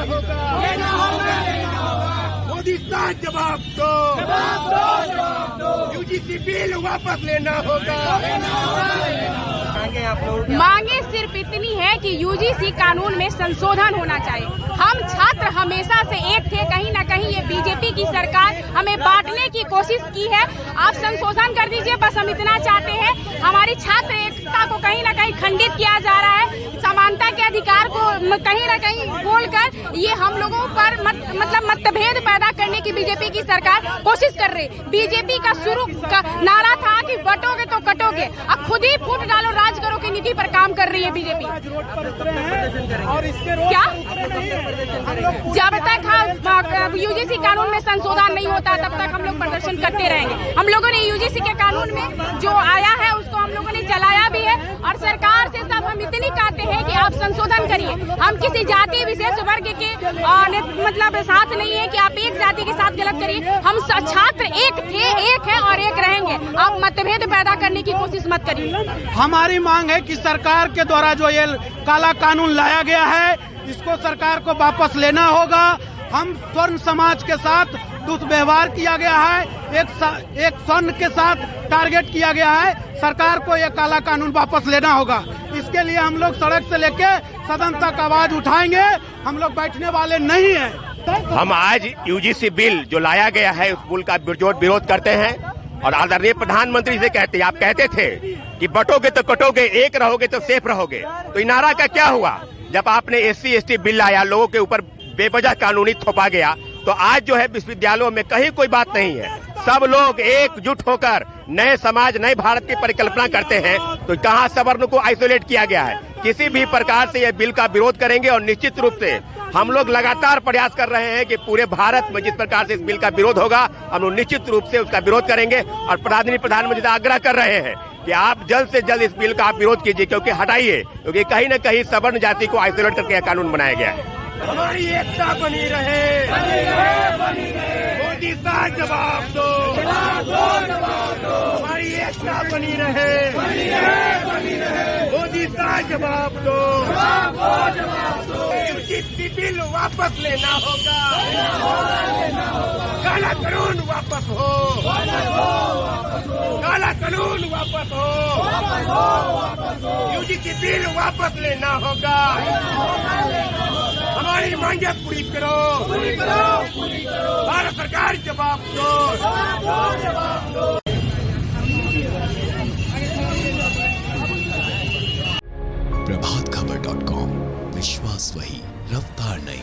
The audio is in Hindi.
होगा। मोदी साहब जवाब दो, यूजीसी बिल वापस लेना होगा। मांगे सिर्फ इतनी है कि यूजीसी कानून में संशोधन होना चाहिए। हम छात्र हमेशा से एक थे, कहीं न कहीं ये बीजेपी की सरकार हमें बांटने की कोशिश की है। आप संशोधन कर दीजिए, बस हम इतना चाहते हैं। हमारी छात्र एकता को कहीं न कहीं खंडित किया जा रहा है, समानता के अधिकार को कहीं न कहीं बोलकर ये हम लोगों पर मतलब मतभेद पैदा करने की बीजेपी की सरकार कोशिश कर रही। बीजेपी का शुरू का नारा था कि बटोगे तो कटोगे, अब खुद ही फूट डालो राज करो की नीति पर काम कर रही है बीजेपी। क्या जब तक यूजीसी कानून में संशोधन नहीं होता तब तक हम लोग प्रदर्शन करते रहेंगे। हम लोगों ने यूजीसी के कानून में जो आया है उसको हम लोगों ने चलाया भी है और सरकार से सब हम इतनी कहते हैं कि आप संशोधन करिए। हम किसी जाति विशेष वर्ग के मतलब साथ नहीं है कि आप एक जाति के साथ गलत करिए। हम छात्र एक थे, एक है और एक रहेंगे। आप मतभेद पैदा करने की कोशिश मत करिए। हमारी मांग है कि सरकार के द्वारा जो ये काला कानून लाया गया है इसको सरकार को वापस लेना होगा। हम स्वर्ण समाज के साथ दुर्व्यवहार किया गया है, एक स्वर्ण के साथ टारगेट किया गया है। सरकार को ये काला कानून वापस लेना होगा। इसके लिए हम लोग सड़क से लेके सदन तक आवाज उठाएंगे। हम लोग बैठने वाले नहीं हैं। हम आज यूजीसी बिल जो लाया गया है उस बिल का विरोध करते हैं और आदरणीय प्रधानमंत्री से कहते हैं, आप कहते थे कि बटोगे तो कटोगे, एक रहोगे तो सेफ रहोगे। तो इन नारा का क्या हुआ? जब आपने SC/ST बिल लाया, लोगों के ऊपर बेवजह कानूनी थोपा गया, तो आज जो है विश्वविद्यालयों में कहीं कोई बात नहीं है। सब लोग एकजुट होकर नए समाज, नए भारत की परिकल्पना करते हैं। तो कहां सवर्ण को आइसोलेट किया गया है? किसी भी प्रकार से यह बिल का विरोध करेंगे और निश्चित रूप से हम लोग लगातार प्रयास कर रहे हैं कि पूरे भारत में जिस प्रकार से इस बिल का विरोध होगा, हम लोग निश्चित रूप से उसका विरोध करेंगे। और प्रधानमंत्री से आग्रह कर रहे हैं कि आप जल्द से जल्द इस बिल का आप विरोध कीजिए, क्योंकि हटाइए, क्योंकि कहीं न कहीं सवर्ण जाति को आइसोलेट करके यह कानून बनाया गया है। हमारी एकता बनी रहे। मोदी साहब जवाब दो, हमारी एकता बनी रहे। मोदी साहब जवाब दो, यूजीसी बिल वापस लेना होगा। काला कानून वापस हो, काला कानून वापस हो, यूजीसी बिल वापस लेना होगा। हमारी मांगे पूरी करो, भारत सरकार जवाब दो। प्रभातखबर.com, विश्वास वही, रफ्तार नहीं।